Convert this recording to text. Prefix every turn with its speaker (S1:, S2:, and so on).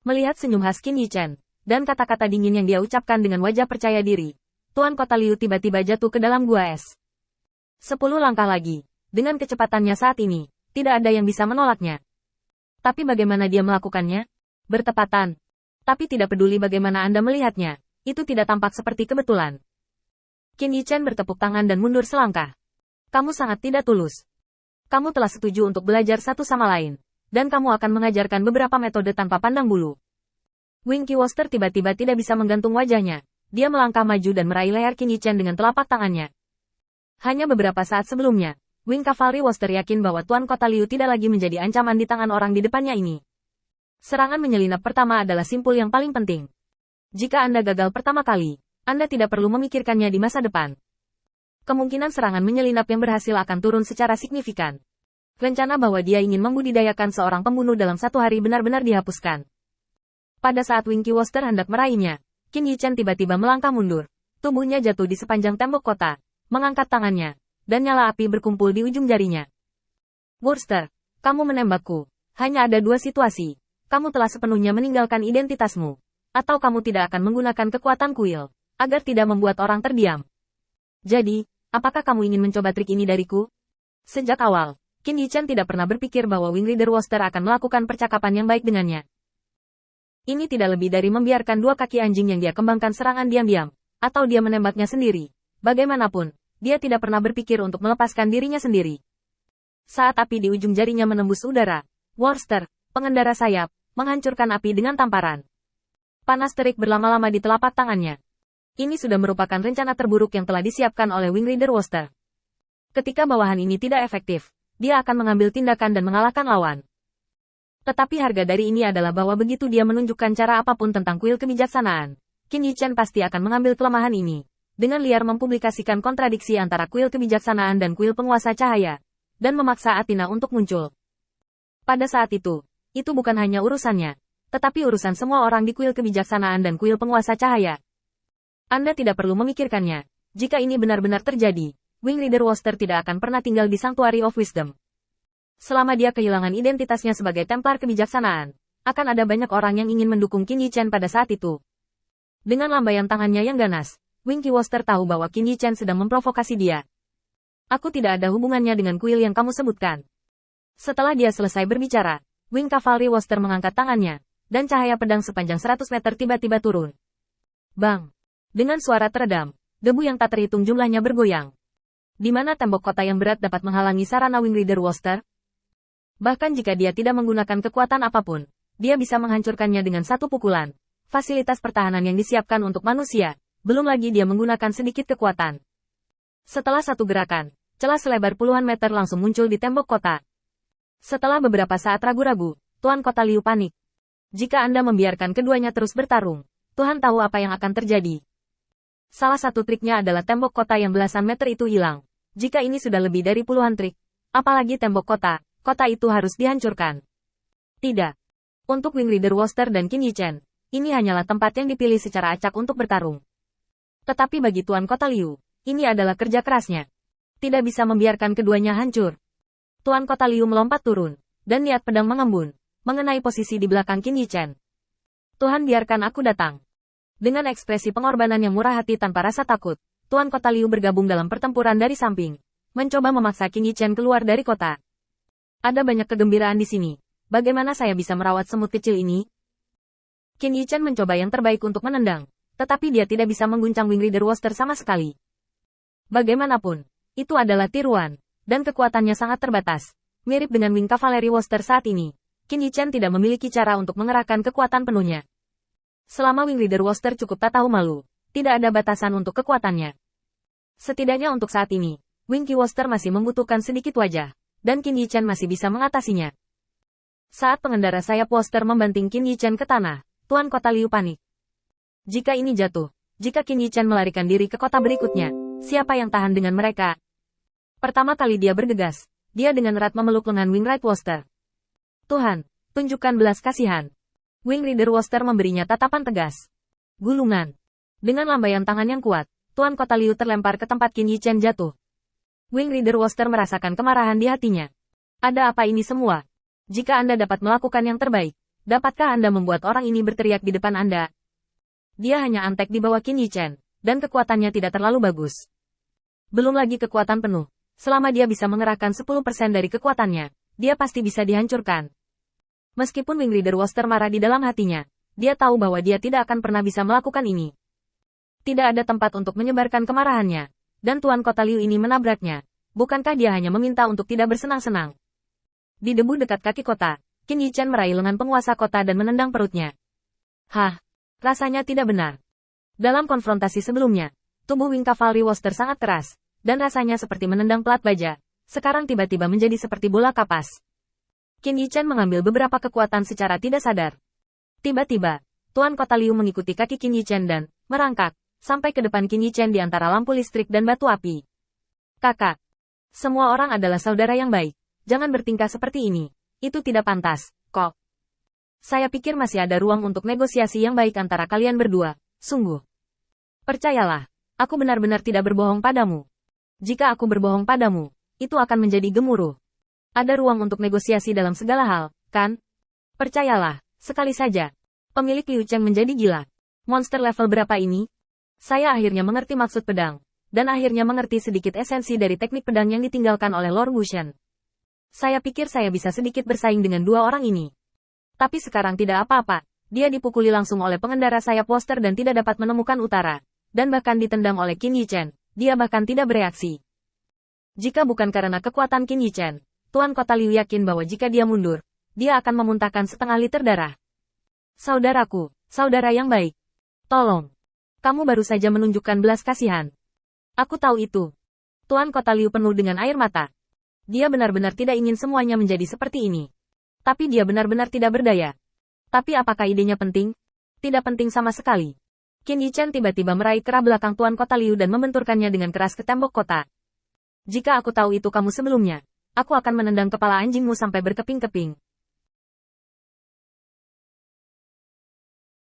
S1: Melihat senyum khas Qin Yichen, dan kata-kata dingin yang dia ucapkan dengan wajah percaya diri, Tuan Kota Liu tiba-tiba jatuh ke dalam gua es. 10 langkah lagi. Dengan kecepatannya saat ini, tidak ada yang bisa menolaknya. Tapi bagaimana dia melakukannya? Bertepatan. Tapi tidak peduli bagaimana Anda melihatnya, itu tidak tampak seperti kebetulan. Qin Yichen bertepuk tangan dan mundur selangkah. Kamu sangat tidak tulus. Kamu telah setuju untuk belajar satu sama lain, dan kamu akan mengajarkan beberapa metode tanpa pandang bulu. Wing Qiwoster tiba-tiba tidak bisa menggantung wajahnya. Dia melangkah maju dan meraih leher Qin Yichen dengan telapak tangannya. Hanya beberapa saat sebelumnya, Wing Cavalry Woster yakin bahwa Tuan Kota Liu tidak lagi menjadi ancaman di tangan orang di depannya ini. Serangan menyelinap pertama adalah simpul yang paling penting. Jika Anda gagal pertama kali, Anda tidak perlu memikirkannya di masa depan. Kemungkinan serangan menyelinap yang berhasil akan turun secara signifikan. Rencana bahwa dia ingin membudidayakan seorang pembunuh dalam satu hari benar-benar dihapuskan. Pada saat Wing Qiwoster hendak meraihnya, Qin Yichen tiba-tiba melangkah mundur. Tubuhnya jatuh di sepanjang tembok kota, mengangkat tangannya, dan nyala api berkumpul di ujung jarinya. Wurster, kamu menembakku. Hanya ada dua situasi. Kamu telah sepenuhnya meninggalkan identitasmu. Atau kamu tidak akan menggunakan kekuatan kuil, agar tidak membuat orang terdiam. Jadi, apakah kamu ingin mencoba trik ini dariku? Sejak awal, Qin Yichen tidak pernah berpikir bahwa Wing Leader Woster akan melakukan percakapan yang baik dengannya. Ini tidak lebih dari membiarkan dua kaki anjing yang dia kembangkan serangan diam-diam, atau dia menembaknya sendiri. Bagaimanapun, dia tidak pernah berpikir untuk melepaskan dirinya sendiri. Saat api di ujung jarinya menembus udara, Worcester, pengendara sayap, menghancurkan api dengan tamparan. Panas terik berlama-lama di telapak tangannya. Ini sudah merupakan rencana terburuk yang telah disiapkan oleh Wing Leader Woster. Ketika bawahan ini tidak efektif, dia akan mengambil tindakan dan mengalahkan lawan. Tetapi harga dari ini adalah bahwa begitu dia menunjukkan cara apapun tentang kuil kebijaksanaan, Qin Yichen pasti akan mengambil kelemahan ini, dengan liar mempublikasikan kontradiksi antara kuil kebijaksanaan dan kuil penguasa cahaya, dan memaksa Athena untuk muncul. Pada saat itu bukan hanya urusannya, tetapi urusan semua orang di kuil kebijaksanaan dan kuil penguasa cahaya. Anda tidak perlu memikirkannya. Jika ini benar-benar terjadi, Wing Leader Woster tidak akan pernah tinggal di Sanctuary of Wisdom. Selama dia kehilangan identitasnya sebagai Templar kebijaksanaan, akan ada banyak orang yang ingin mendukung Qin Yichen pada saat itu. Dengan lambaian tangannya yang ganas, Wing Qiwoster tahu bahwa Qin Yichen sedang memprovokasi dia. Aku tidak ada hubungannya dengan kuil yang kamu sebutkan. Setelah dia selesai berbicara, Wing Cavalry Woster mengangkat tangannya, dan cahaya pedang sepanjang 100 meter tiba-tiba turun. Bang! Dengan suara teredam, debu yang tak terhitung jumlahnya bergoyang. Di mana tembok kota yang berat dapat menghalangi sarana Wing Leader Woster? Bahkan jika dia tidak menggunakan kekuatan apapun, dia bisa menghancurkannya dengan satu pukulan. Fasilitas pertahanan yang disiapkan untuk manusia, belum lagi dia menggunakan sedikit kekuatan. Setelah satu gerakan, celah selebar puluhan meter langsung muncul di tembok kota. Setelah beberapa saat ragu-ragu, Tuan Kota Liu panik. Jika Anda membiarkan keduanya terus bertarung, Tuhan tahu apa yang akan terjadi. Salah satu triknya adalah tembok kota yang belasan meter itu hilang. Jika ini sudah lebih dari puluhan trik, apalagi tembok kota itu harus dihancurkan. Tidak. Untuk Wing Leader Woster dan Qin Yichen, ini hanyalah tempat yang dipilih secara acak untuk bertarung. Tetapi bagi Tuan Kota Liu, ini adalah kerja kerasnya. Tidak bisa membiarkan keduanya hancur. Tuan Kota Liu melompat turun, dan niat pedang mengembun, mengenai posisi di belakang Qin Yichen. Tuhan biarkan aku datang. Dengan ekspresi pengorbanan yang murah hati tanpa rasa takut, Tuan Kota Liu bergabung dalam pertempuran dari samping, mencoba memaksa Qin Yichen keluar dari kota. Ada banyak kegembiraan di sini. Bagaimana saya bisa merawat semut kecil ini? Qin Yichen mencoba yang terbaik untuk menendang, tetapi dia tidak bisa mengguncang Wing Leader Woster sama sekali. Bagaimanapun, itu adalah tiruan, dan kekuatannya sangat terbatas. Mirip dengan Wing Cavalry Woster saat ini, Qin Yichen tidak memiliki cara untuk mengerahkan kekuatan penuhnya. Selama Wing Leader Woster cukup tak tahu malu, tidak ada batasan untuk kekuatannya. Setidaknya untuk saat ini, Wing Qiwoster masih membutuhkan sedikit wajah, dan Qin Yichen masih bisa mengatasinya. Saat pengendara sayap Woster membanting Qin Yichen ke tanah, Tuan Kota Liu panik. Jika ini jatuh, jika Qin Yichen melarikan diri ke kota berikutnya, siapa yang tahan dengan mereka? Pertama kali dia bergegas, dia dengan erat memeluk lengan Wing Right Woster. Tuhan, tunjukkan belas kasihan. Wing Leader Woster memberinya tatapan tegas. Gulungan. Dengan lambaian tangan yang kuat, Tuan Kota Liu terlempar ke tempat Qin Yichen jatuh. Wing Leader Woster merasakan kemarahan di hatinya. Ada apa ini semua? Jika Anda dapat melakukan yang terbaik, Dapatkah Anda membuat orang ini berteriak di depan Anda? Dia hanya antek di bawah Qin Yichen, dan kekuatannya tidak terlalu bagus. Belum lagi kekuatan penuh. Selama dia bisa mengerahkan 10% dari kekuatannya, dia pasti bisa dihancurkan. Meskipun Wing Leader Woster marah di dalam hatinya, dia tahu bahwa dia tidak akan pernah bisa melakukan ini. Tidak ada tempat untuk menyebarkan kemarahannya, dan Tuan Kota Liu ini menabraknya. Bukankah dia hanya meminta untuk tidak bersenang-senang? Di debu dekat kaki kota, Qin Yichen meraih lengan penguasa kota dan menendang perutnya. Hah, rasanya tidak benar. Dalam konfrontasi sebelumnya, tubuh Wing Cavalry Woster sangat keras, dan rasanya seperti menendang pelat baja. Sekarang tiba-tiba menjadi seperti bola kapas. Qin Yichen mengambil beberapa kekuatan secara tidak sadar. Tiba-tiba, Tuan Kota Liu mengikuti kaki Qin Yichen dan merangkak sampai ke depan Qin Yichen di antara lampu listrik dan batu api. Kakak, semua orang adalah saudara yang baik. Jangan bertingkah seperti ini. Itu tidak pantas, kok. Saya pikir masih ada ruang untuk negosiasi yang baik antara kalian berdua, sungguh. Percayalah, aku benar-benar tidak berbohong padamu. Jika aku berbohong padamu, itu akan menjadi gemuruh. Ada ruang untuk negosiasi dalam segala hal, kan? Percayalah, sekali saja. Pemilik Liu Cheng menjadi gila. Monster level berapa ini? Saya akhirnya mengerti maksud pedang, dan akhirnya mengerti sedikit esensi dari teknik pedang yang ditinggalkan oleh Lord Wushan. Saya pikir saya bisa sedikit bersaing dengan dua orang ini. Tapi sekarang tidak apa-apa. Dia dipukuli langsung oleh pengendara sayap Woster dan tidak dapat menemukan utara. Dan bahkan ditendang oleh Qin Yichen. Dia bahkan tidak bereaksi. Jika bukan karena kekuatan Qin Yichen, Tuan Kota Liu yakin bahwa jika dia mundur, dia akan memuntahkan setengah liter darah. Saudaraku, saudara yang baik. Tolong. Kamu baru saja menunjukkan belas kasihan. Aku tahu itu. Tuan Kota Liu penuh dengan air mata. Dia benar-benar tidak ingin semuanya menjadi seperti ini. Tapi dia benar-benar tidak berdaya. Tapi apakah idenya penting? Tidak penting sama sekali. Qin Yichen tiba-tiba meraih kera belakang Tuan Kota Liu dan membenturkannya dengan keras ke tembok kota. Jika aku tahu itu kamu sebelumnya, aku akan menendang kepala anjingmu sampai berkeping-keping.